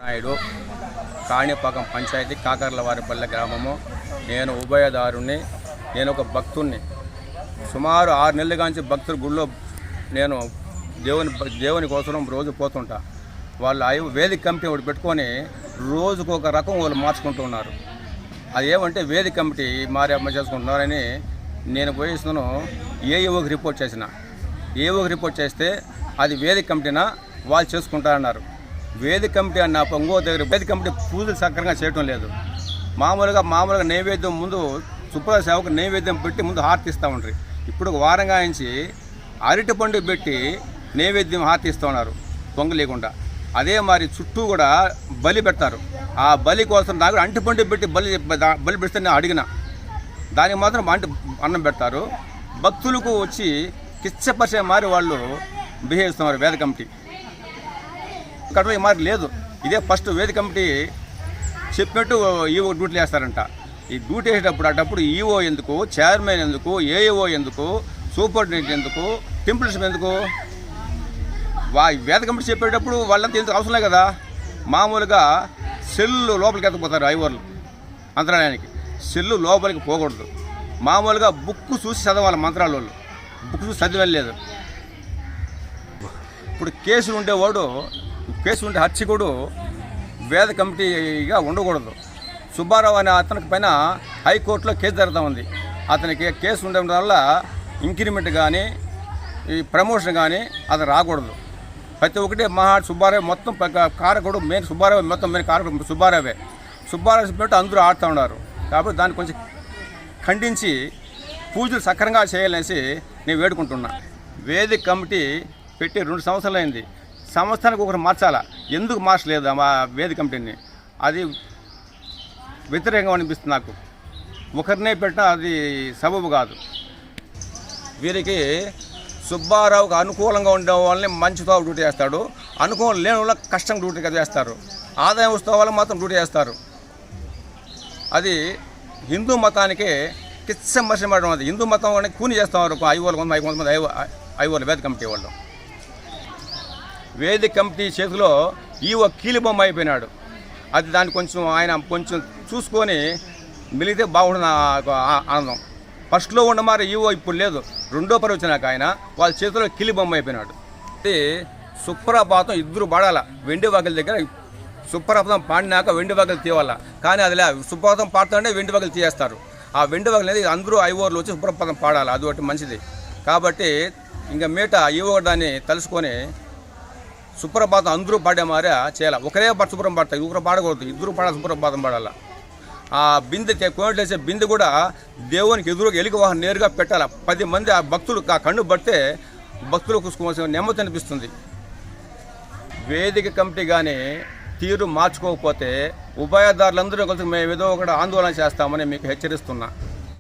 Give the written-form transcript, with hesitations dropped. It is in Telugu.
నాయుడు కాణిపాకం పంచాయతీ కాకర్లవారిపల్లె గ్రామము. నేను ఉభయదారుణ్ణి. నేను ఒక భక్తుణ్ణి. సుమారు 6 నెలలుగా నుంచి భక్తుల గుళ్ళో నేను దేవుని కోసం రోజు పోతుంటా. వాళ్ళు వేదిక కమిటీ ఒకటి పెట్టుకొని రోజుకు ఒక రకం వాళ్ళు మార్చుకుంటూ ఉన్నారు. అది ఏమంటే వేదిక కమిటీ అమ్మ చేసుకుంటున్నారని నేను పోయిస్తున్నాను. ఏఈఓకి రిపోర్ట్ చేసిన. ఏఈఓకి రిపోర్ట్ చేస్తే అది వేదిక కమిటీనా వాళ్ళు చేసుకుంటారన్నారు. వేదిక కమిటీ అన్న ఇంకో దగ్గర వేదిక కమిటీ పూజలు సక్రంగా చేయటం లేదు. మామూలుగా నైవేద్యం ముందు సుప్రభాత సేవకు నైవేద్యం పెట్టి ముందు హారతి ఇస్తూ ఉంటారు. ఇప్పుడు ఒక వారంగా నుంచి అరటి పండు పెట్టి నైవేద్యం హారతి ఇస్తూ ఉన్నారు పొంగు లేకుండా. అదే మరి చుట్టూ కూడా బలి పెడతారు. ఆ బలి కోసం నాకు అంటిపండు పెట్టి బలి పెడితే నేను అడిగిన దానికి మాత్రం అన్నం పెడతారు. భక్తులకు వచ్చి కిచ్చపరిచే మారి వాళ్ళు బిహేవ్ చేస్తున్నారు వేద కమిటీ. ఇక్కడ ఈ మరి లేదు. ఇదే ఫస్ట్ వేదిక కమిటీ చెప్పినట్టు ఈఓ డ్యూటీలు వేస్తారంట. ఈ డ్యూటీ వేసేటప్పుడు ఈఓ ఎందుకు, చైర్మన్ ఎందుకు, ఏఈఓ ఎందుకు, సూపరింటెండెంట్ ఎందుకు, టెంపుల్స్ ఎందుకు? వేద కమిటీ చెప్పేటప్పుడు వాళ్ళంతా ఎందుకు అవసరం లేదు కదా. మామూలుగా సెల్లు లోపలికి ఎత్తపోతారు ఐవర్లు మంత్రాలయానికి. సెల్లు లోపలికి పోకూడదు. మామూలుగా బుక్ చూసి చదవాలి మంత్రాల వాళ్ళు. బుక్ చూసి చదివలేదు. ఇప్పుడు కేసులు ఉండేవాడు, కేసు ఉండే హత్యకుడు వేద కమిటీగా ఉండకూడదు. సుబ్బారావు అనే అతనికి పైన హైకోర్టులో కేసు జరుగుతూ ఉంది. అతనికి కేసు ఉండడం వల్ల ఇంక్రిమెంట్ కానీ ఈ ప్రమోషన్ కానీ అది రాకూడదు. ప్రతి ఒక్కటి సుబ్బారావు మొత్తం కారకుడు మెయిన్ సుబ్బారావు, మొత్తం మెయిన్ కారకుడు సుబ్బారావే. సుబ్బారావు చెప్పినట్టు అందరూ ఆడుతూ ఉన్నారు. కాబట్టి దాన్ని కొంచెం ఖండించి పూజలు సక్రంగా చేయాలనేసి నేను వేడుకుంటున్నా. వేదిక కమిటీ పెట్టి 2 సంవత్సరాలు అయింది. సంవత్సరానికి ఒకరు మార్చాలా. ఎందుకు మార్చలేదు మా వేదిక కమిటీని? అది వ్యతిరేకంగా అనిపిస్తుంది నాకు. ఒకరినే పెట్టినా అది సబబు కాదు. వీరికి సుబ్బారావుకు అనుకూలంగా ఉండే వాళ్ళని మంచితో డ్యూటీ చేస్తాడు. అనుకూలం లేని వాళ్ళ కష్టంగా డ్యూటీ చేస్తారు. ఆదాయం వస్తే వాళ్ళకి మాత్రం డ్యూటీ చేస్తారు. అది హిందూ మతానికి కిచ్చమర్చడం. అది హిందూ మతం అని కూని చేస్తున్నారు కొంతమంది ఐవోలు వేదిక కమిటీ వాళ్ళు. వేదిక కమిటీ చేతిలో ఈవో కీలిబొమ్మ అయిపోయినాడు. అది దాన్ని ఆయన కొంచెం చూసుకొని మిలిగితే బాగుంటుంది ఆనందం. ఫస్ట్లో ఉన్న మరి ఈవో ఇప్పుడు లేదు. రెండో పరి వచ్చినాక ఆయన వాళ్ళ చేతిలో కీలిబొమ్మ అయిపోయినాడు. అది సుప్రభాతం ఇద్దరు పాడాల. వెండి వాకిల దగ్గర సుప్రభాతం పాడినాక వెండి వాకిలు తీయాల. కానీ అది సుప్రభాతం పాడుతుంటే వెండి వాకిలు తీయేస్తారు. ఆ వెండి వాకిలు అనేది అందరూ ఐవోర్లు వచ్చి సుప్రభాతం పాడాలి. అది ఒకటి మంచిది. కాబట్టి ఇంకా మీట ఈవో దాన్ని తలుసుకొని సుప్రభాతం అందరూ పాడే మారే చేయాలి. ఒకరే సుప్రభాతం పాడతాయి, ఒకరు పాడకూడదు. ఇద్దరు పాడాలి, సుప్రభాతం పాడాలి. ఆ బిందె కోనేట్లు వేసే బిందె కూడా దేవునికి ఎదురుగా ఎలుగు వాహనం నేరుగా పెట్టాలి. 10 మంది ఆ భక్తులు ఆ కన్ను పడితే భక్తులకు నెమ్మది అనిపిస్తుంది. వేదిక కమిటీ కానీ తీరు మార్చుకోకపోతే ఉభయదారులందరూ కలిసి మేము ఏదో ఒకటి ఆందోళన చేస్తామని మీకు హెచ్చరిస్తున్నా.